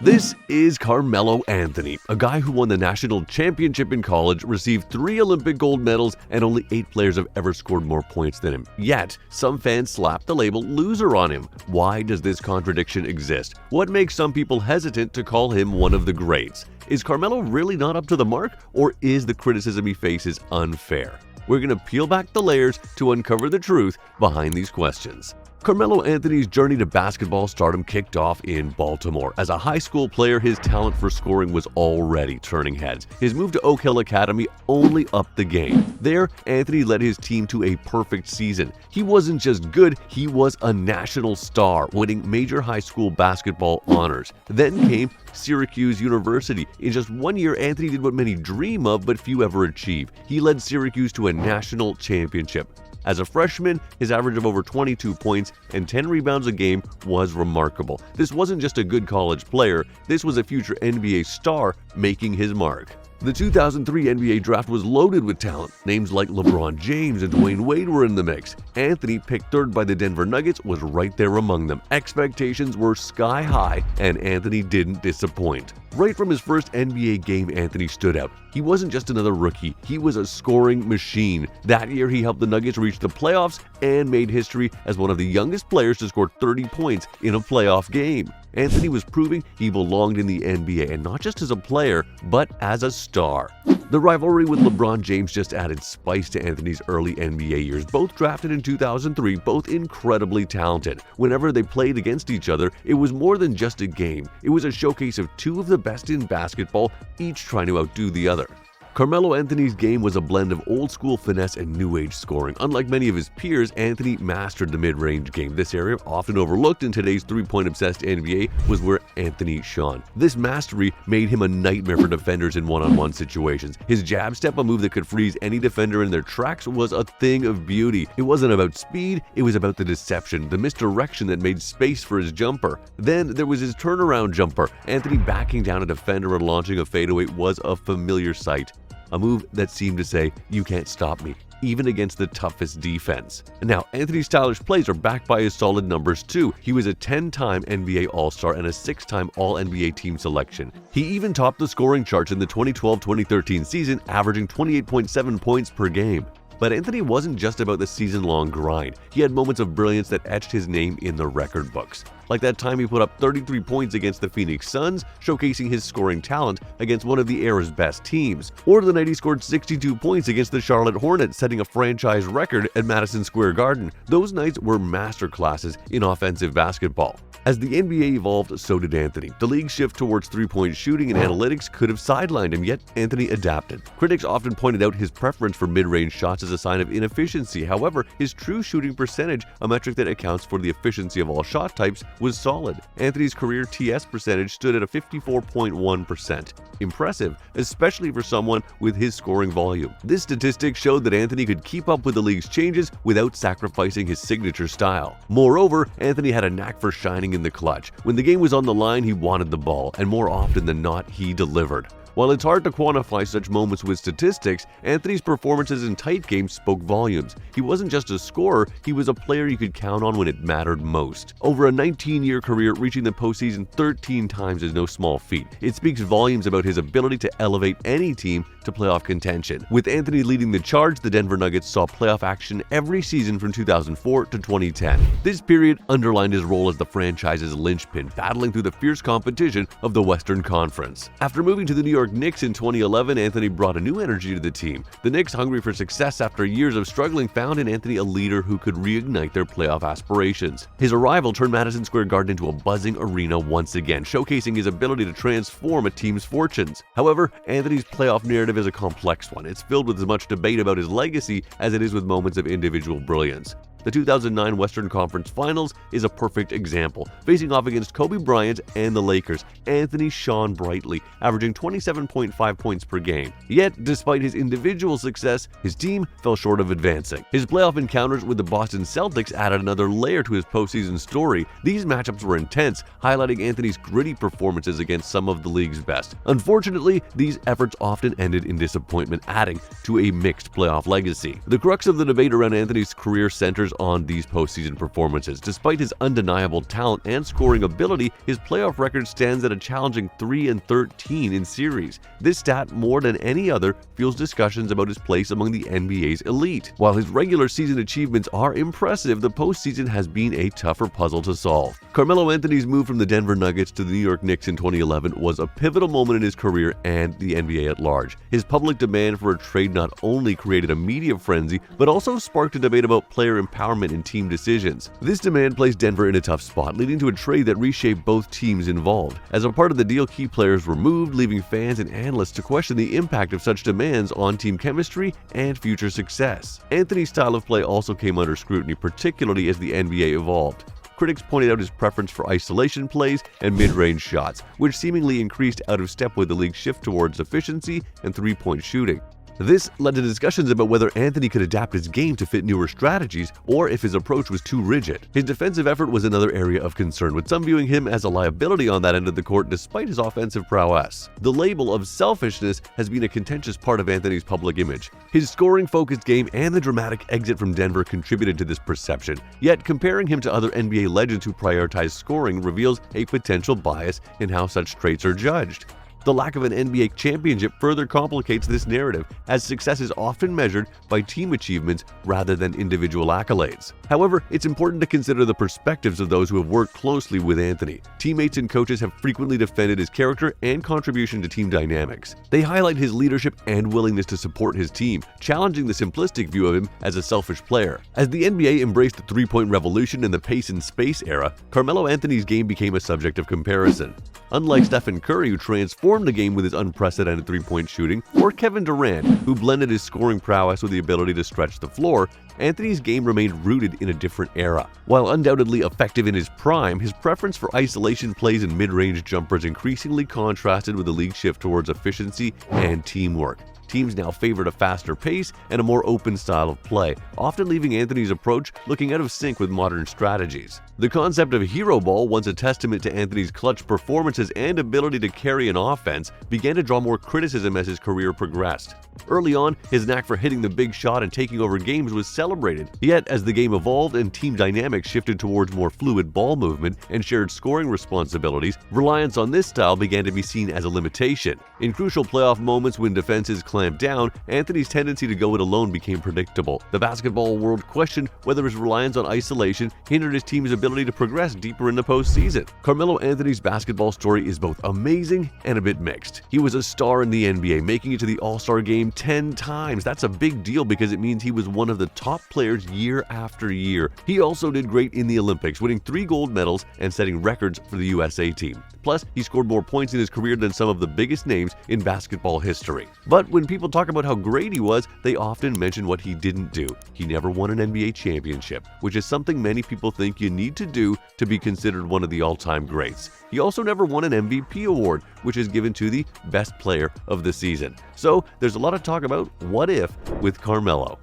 This is Carmelo Anthony, a guy who won the national championship in college, received 3 Olympic gold medals, and only 8 players have ever scored more points than him. Yet, some fans slap the label loser on him. Why does this contradiction exist? What makes some people hesitant to call him one of the greats? Is Carmelo really not up to the mark, or is the criticism he faces unfair? We're going to peel back the layers to uncover the truth behind these questions. Carmelo Anthony's journey to basketball stardom kicked off in Baltimore. As a high school player, his talent for scoring was already turning heads. His move to Oak Hill Academy only upped the game. There, Anthony led his team to a perfect season. He wasn't just good, he was a national star, winning major high school basketball honors. Then came Syracuse University. In just 1 year, Anthony did what many dream of but few ever achieve. He led Syracuse to a national championship. As a freshman, his average of over 22 points and 10 rebounds a game was remarkable. This wasn't just a good college player, this was a future NBA star making his mark. The 2003 NBA draft was loaded with talent. Names like LeBron James and Dwayne Wade were in the mix. Anthony, picked third by the Denver Nuggets, was right there among them. Expectations were sky high, and Anthony didn't disappoint. Right from his first NBA game, Anthony stood out. He wasn't just another rookie, he was a scoring machine. That year, he helped the Nuggets reach the playoffs and made history as one of the youngest players to score 30 points in a playoff game. Anthony was proving he belonged in the NBA, and not just as a player, but as a star. The rivalry with LeBron James just added spice to Anthony's early NBA years. Both drafted in 2003, both incredibly talented. Whenever they played against each other, it was more than just a game. It was a showcase of two of the best in basketball, each trying to outdo the other. Carmelo Anthony's game was a blend of old-school finesse and new-age scoring. Unlike many of his peers, Anthony mastered the mid-range game. This area, often overlooked in today's three-point-obsessed NBA, was where Anthony shone. This mastery made him a nightmare for defenders in one-on-one situations. His jab step, a move that could freeze any defender in their tracks, was a thing of beauty. It wasn't about speed, it was about the deception, the misdirection that made space for his jumper. Then there was his turnaround jumper. Anthony backing down a defender and launching a fadeaway was a familiar sight. A move that seemed to say, "You can't stop me," even against the toughest defense. And now, Anthony's stylish plays are backed by his solid numbers too. He was a 10-time NBA All-Star and a 6-time All-NBA team selection. He even topped the scoring charts in the 2012-2013 season, averaging 28.7 points per game. But Anthony wasn't just about the season-long grind. He had moments of brilliance that etched his name in the record books. Like that time he put up 33 points against the Phoenix Suns, showcasing his scoring talent against one of the era's best teams. Or the night he scored 62 points against the Charlotte Hornets, setting a franchise record at Madison Square Garden. Those nights were masterclasses in offensive basketball. As the NBA evolved, so did Anthony. The league's shift towards three-point shooting and analytics could have sidelined him, yet Anthony adapted. Critics often pointed out his preference for mid-range shots as a sign of inefficiency. However, his true shooting percentage, a metric that accounts for the efficiency of all shot types, was solid. Anthony's career TS percentage stood at a 54.1%. Impressive, especially for someone with his scoring volume. This statistic showed that Anthony could keep up with the league's changes without sacrificing his signature style. Moreover, Anthony had a knack for shining in the clutch. When the game was on the line, he wanted the ball, and more often than not, he delivered. While it's hard to quantify such moments with statistics, Anthony's performances in tight games spoke volumes. He wasn't just a scorer, he was a player you could count on when it mattered most. Over a 19-year career, reaching the postseason 13 times is no small feat. It speaks volumes about his ability to elevate any team to playoff contention. With Anthony leading the charge, the Denver Nuggets saw playoff action every season from 2004 to 2010. This period underlined his role as the franchise's linchpin, battling through the fierce competition of the Western Conference. After moving to the New York Knicks in 2011, Anthony brought a new energy to the team. The Knicks, hungry for success after years of struggling, found in Anthony a leader who could reignite their playoff aspirations. His arrival turned Madison Square Garden into a buzzing arena once again, showcasing his ability to transform a team's fortunes. However, Anthony's playoff narrative is a complex one. It's filled with as much debate about his legacy as it is with moments of individual brilliance. The 2009 Western Conference Finals is a perfect example. Facing off against Kobe Bryant and the Lakers, Anthony shone brightly, averaging 27.5 points per game. Yet, despite his individual success, his team fell short of advancing. His playoff encounters with the Boston Celtics added another layer to his postseason story. These matchups were intense, highlighting Anthony's gritty performances against some of the league's best. Unfortunately, these efforts often ended in disappointment, adding to a mixed playoff legacy. The crux of the debate around Anthony's career centers factors on these postseason performances. Despite his undeniable talent and scoring ability, his playoff record stands at a challenging 3-13 in series. This stat, more than any other, fuels discussions about his place among the NBA's elite. While his regular season achievements are impressive, the postseason has been a tougher puzzle to solve. Carmelo Anthony's move from the Denver Nuggets to the New York Knicks in 2011 was a pivotal moment in his career and the NBA at large. His public demand for a trade not only created a media frenzy, but also sparked a debate about player empowerment and team decisions. This demand placed Denver in a tough spot, leading to a trade that reshaped both teams involved. As a part of the deal, key players were moved, leaving fans and analysts to question the impact of such demands on team chemistry and future success. Anthony's style of play also came under scrutiny, particularly as the NBA evolved. Critics pointed out his preference for isolation plays and mid-range shots, which seemingly increased out of step with the league's shift towards efficiency and three-point shooting. This led to discussions about whether Anthony could adapt his game to fit newer strategies or if his approach was too rigid. His defensive effort was another area of concern, with some viewing him as a liability on that end of the court despite his offensive prowess. The label of selfishness has been a contentious part of Anthony's public image. His scoring-focused game and the dramatic exit from Denver contributed to this perception, yet comparing him to other NBA legends who prioritize scoring reveals a potential bias in how such traits are judged. The lack of an NBA championship further complicates this narrative, as success is often measured by team achievements rather than individual accolades. However, it's important to consider the perspectives of those who have worked closely with Anthony. Teammates and coaches have frequently defended his character and contribution to team dynamics. They highlight his leadership and willingness to support his team, challenging the simplistic view of him as a selfish player. As the NBA embraced the three-point revolution and the pace and space era, Carmelo Anthony's game became a subject of comparison. Unlike Stephen Curry, who transformed the game with his unprecedented three-point shooting, or Kevin Durant, who blended his scoring prowess with the ability to stretch the floor, Anthony's game remained rooted in a different era. While undoubtedly effective in his prime, his preference for isolation plays and mid-range jumpers increasingly contrasted with the league's shift towards efficiency and teamwork. Teams now favored a faster pace and a more open style of play, often leaving Anthony's approach looking out of sync with modern strategies. The concept of hero ball, once a testament to Anthony's clutch performances and ability to carry an offense, began to draw more criticism as his career progressed. Early on, his knack for hitting the big shot and taking over games was celebrated. Yet, as the game evolved and team dynamics shifted towards more fluid ball movement and shared scoring responsibilities, reliance on this style began to be seen as a limitation. In crucial playoff moments when defenses clamped down, Anthony's tendency to go it alone became predictable. The basketball world questioned whether his reliance on isolation hindered his team's ability to progress deeper in the postseason. Carmelo Anthony's basketball story is both amazing and a bit mixed. He was a star in the NBA, making it to the All-Star game 10 times. That's a big deal because it means he was one of the top players year after year. He also did great in the Olympics, winning 3 gold medals and setting records for the USA team. Plus, he scored more points in his career than some of the biggest names in basketball history. But when people talk about how great he was, they often mention what he didn't do. He never won an NBA championship, which is something many people think you need to do to be considered one of the all-time greats. He also never won an MVP award, which is given to the best player of the season. So there's a lot of talk about what if with Carmelo.